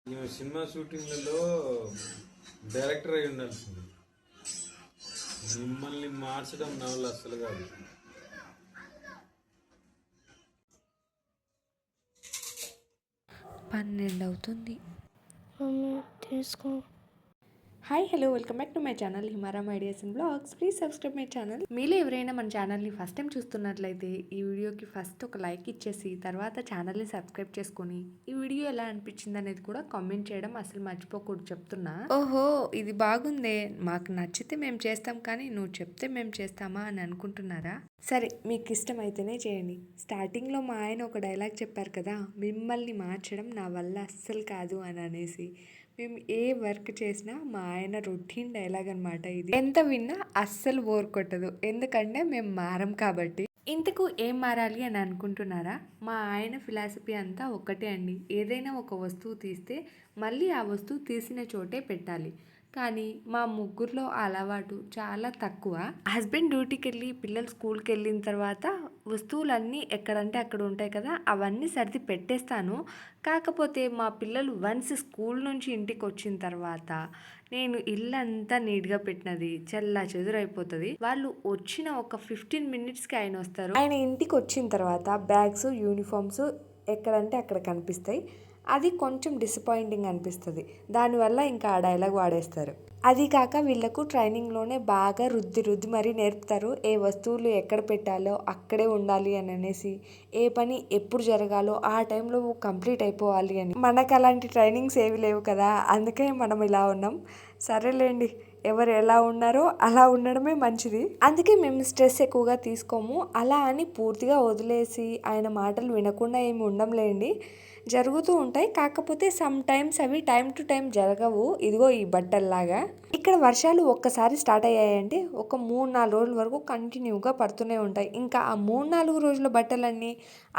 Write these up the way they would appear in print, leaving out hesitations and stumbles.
Cinema షూటింగ్లలో director అయి ఉండాల్సింది. మిమ్మల్ని మార్చడం నా వల్ల అస్సలు కాదు. 12 అవుతుంది. తీసుకో. Hi hello welcome back to my channel Himaram ideas and blogs. Please subscribe my channel. మీలో ఎవరైనా మన ఛానల్ని ఫస్ట్ టైం చూస్తున్నట్లయితే ఈ వీడియోకి ఫస్ట్ ఒక లైక్ ఇచ్చేసి తర్వాత ఛానల్ని సబ్స్క్రైబ్ చేసుకొని ఈ వీడియో ఎలా అనిపించింది అనేది కూడా కామెంట్ చేయడం అసలు మర్చిపోకూడదు చెప్తున్నా. ఓహో ఇది బాగుందే, మాకు నచ్చితే మేము చేస్తాం కానీ నువ్వు చెప్తే మేము చేస్తామా అని అనుకుంటున్నారా? సరే మీకు ఇష్టమైతేనే చేయండి. స్టార్టింగ్లో మా ఆయన ఒక డైలాగ్ చెప్పారు కదా, మిమ్మల్ని మార్చడం నా వల్ల అస్సలు కాదు అని అనేసి. మేము ఏ వర్క్ చేసినా మా ఆయన రొటీన్ డైలాగ్ అనమాట ఇది. ఎంత విన్నా అస్సలు బోర్ కొట్టదు, ఎందుకంటే మేము మారం కాబట్టి. ఇంతకు ఏం మారాలి అని అనుకుంటున్నారా? మా ఆయన ఫిలాసఫీ అంతా ఒక్కటే అండి. ఏదైనా ఒక వస్తువు తీస్తే మళ్ళీ ఆ వస్తువు తీసిన చోటే పెట్టాలి. కానీ మా ముగ్గురులో అలవాటు చాలా తక్కువ. హస్బెండ్ డ్యూటీకి వెళ్ళి పిల్లలు స్కూల్కి వెళ్ళిన తర్వాత వస్తువులన్నీ ఎక్కడంటే అక్కడ ఉంటాయి కదా, అవన్నీ సర్ది పెట్టేస్తాను. కాకపోతే మా పిల్లలు వన్స్ స్కూల్ నుంచి ఇంటికి వచ్చిన తర్వాత నేను ఇల్లంతా నీట్గా పెట్టినది చెల్లా చెదురైపోతుంది. వాళ్ళు వచ్చిన ఒక 15 మినిట్స్కి ఆయన వస్తారు. ఆయన ఇంటికి వచ్చిన తర్వాత బ్యాగ్స్ యూనిఫామ్స్ ఎక్కడంటే అక్కడ కనిపిస్తాయి. అది కొంచెం డిసప్పాయింటింగ్ అనిపిస్తుంది. దానివల్ల ఇంకా ఆ డైలాగ్ వాడేస్తారు. అది కాక వీళ్ళకు ట్రైనింగ్లోనే బాగా రుద్ది మరీ నేర్పుతారు. ఏ వస్తువులు ఎక్కడ పెట్టాలో అక్కడే ఉండాలి అని అనేసి, ఏ పని ఎప్పుడు జరగాలో ఆ టైంలో కంప్లీట్ అయిపోవాలి అని. మనకు అలాంటి ట్రైనింగ్స్ ఏవి లేవు కదా, అందుకే మనం ఇలా ఉన్నాం. సరేలేండి, ఎవరు ఎలా ఉన్నారో అలా ఉండడమే మంచిది. అందుకే మేము స్ట్రెస్ ఎక్కువగా తీసుకోము. అలా అని పూర్తిగా వదిలేసి ఆయన మాటలు వినకుండా ఏమి ఉండంలేండి, జరుగుతూ ఉంటాయి. కాకపోతే సమ్ టైమ్స్ అవి టైం టు టైం జరగవు. ఇదిగో ఈ బట్టల్లాగా. ఇక్కడ వర్షాలు ఒక్కసారి స్టార్ట్ అయ్యాయంటే ఒక 3-4 రోజుల వరకు కంటిన్యూగా పడుతూనే ఉంటాయి. ఇంకా ఆ 3-4 రోజుల బట్టలన్నీ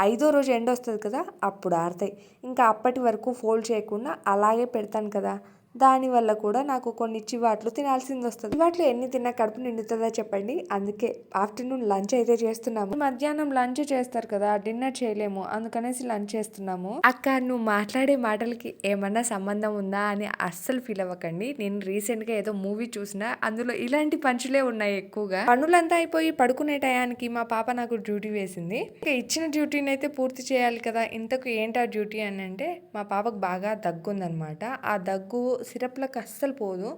5వ రోజు ఎండ వస్తుంది కదా, అప్పుడు ఆరుతాయి. ఇంకా అప్పటి వరకు ఫోల్డ్ చేయకుండా అలాగే పెడతాను కదా, దానివల్ల కూడా నాకు కొన్ని చివాట్లు తినాల్సింది వస్తుంది. చివాట్లు ఎన్ని తిన్నా కడుపు నిండుతుందా చెప్పండి. అందుకే ఆఫ్టర్నూన్ లంచ్ అయితే చేస్తున్నాము. మధ్యాహ్నం లంచ్ చేస్తారు కదా, డిన్నర్ చేయలేము, అందుకనేసి లంచ్ చేస్తున్నాము. అక్క నువ్వు మాట్లాడే మాటలకి ఏమన్నా సంబంధం ఉందా అని అస్సలు ఫీల్ అవ్వకండి. నేను రీసెంట్గా ఏదో మూవీ చూసినా, అందులో ఇలాంటి పంచులే ఉన్నాయి ఎక్కువగా. పనులంతా అయిపోయి పడుకునే టయానికి మా పాప నాకు డ్యూటీ వేసింది. ఇచ్చిన డ్యూటీని అయితే పూర్తి చేయాలి కదా. ఇంతకు ఏంటి ఆ డ్యూటీ అని అంటే, మా పాపకు బాగా దగ్గు ఉందన్నమాట. ఆ దగ్గు సిరప్లకు అస్సలు పోదు.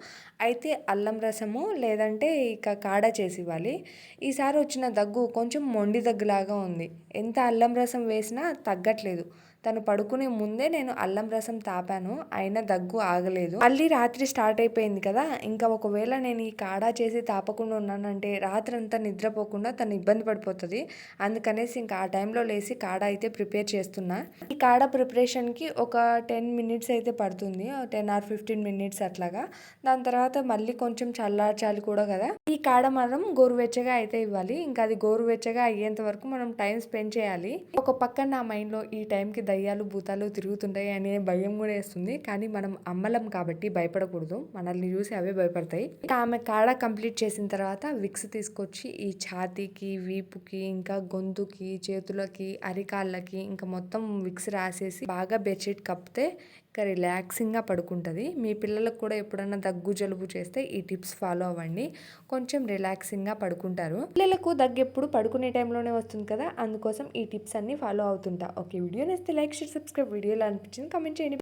అయితే అల్లం రసము లేదంటే ఇక కాడా చేసి ఇవ్వాలి. ఈసారి వచ్చిన దగ్గు కొంచెం మొండి దగ్గులాగా ఉంది. ఎంత అల్లం రసం వేసినా తగ్గట్లేదు. తను పడుకునే ముందే నేను అల్లం రసం తాపాను, అయినా దగ్గు ఆగలేదు. మళ్ళీ రాత్రి స్టార్ట్ అయిపోయింది కదా, ఇంకా ఒకవేళ నేను ఈ కాడా చేసి తాపకుండా ఉన్నానంటే రాత్రి అంతా నిద్రపోకుండా తను ఇబ్బంది పడిపోతుంది. అందుకనేసి ఇంకా ఆ టైంలో లేసి కాడా అయితే ప్రిపేర్ చేస్తున్నా. ఈ కాడా ప్రిపరేషన్కి ఒక 10 మినిట్స్ అయితే పడుతుంది, 10 or 15 మినిట్స్ అట్లాగా. దాని తర్వాత మళ్ళీ కొంచెం చల్లార్చాలి కూడా కదా. ఈ కాడ మనం గోరువెచ్చగా అయితే ఇవ్వాలి. ఇంకా అది గోరువెచ్చగా అయ్యేంత వరకు మనం టైం స్పెండ్ చేయాలి. ఒక పక్కన నా మైండ్లో ఈ టైంకి దయ్యాలు భూతాలు తిరుగుతుంటాయి అనే భయం కూడా వేస్తుంది. కానీ మనం అమ్మలం కాబట్టి భయపడకూడదు, మనల్ని చూసి అవే భయపడతాయి. ఇంకా ఆమె కాడ కంప్లీట్ చేసిన తర్వాత విక్స్ తీసుకొచ్చి ఈ ఛాతీకి, వీపుకి, ఇంకా గొంతుకి, చేతులకి, అరికాళ్ళకి ఇంకా మొత్తం విక్స్ రాసేసి బాగా బెడ్షీట్ కప్పితే ఇంకా రిలాక్సింగ్గా పడుకుంటుంది. మీ పిల్లలకు కూడా ఎప్పుడన్నా దగ్గు జలుబు చేస్తే ఈ టిప్స్ ఫాలో అవ్వండి, కొంచెం రిలాక్సింగ్గా పడుకుంటారు. పిల్లలకు దగ్గు ఎప్పుడు పడుకునే టైంలోనే వస్తుంది కదా, అందుకోసం ఈ టిప్స్ అన్ని ఫాలో అవుతుంటా. ఓకే, వీడియో నచ్చితే లైక్, షేర్, సబ్స్క్రైబ్. వీడియోలో అనిపించింది కామెంట్ చేయండి.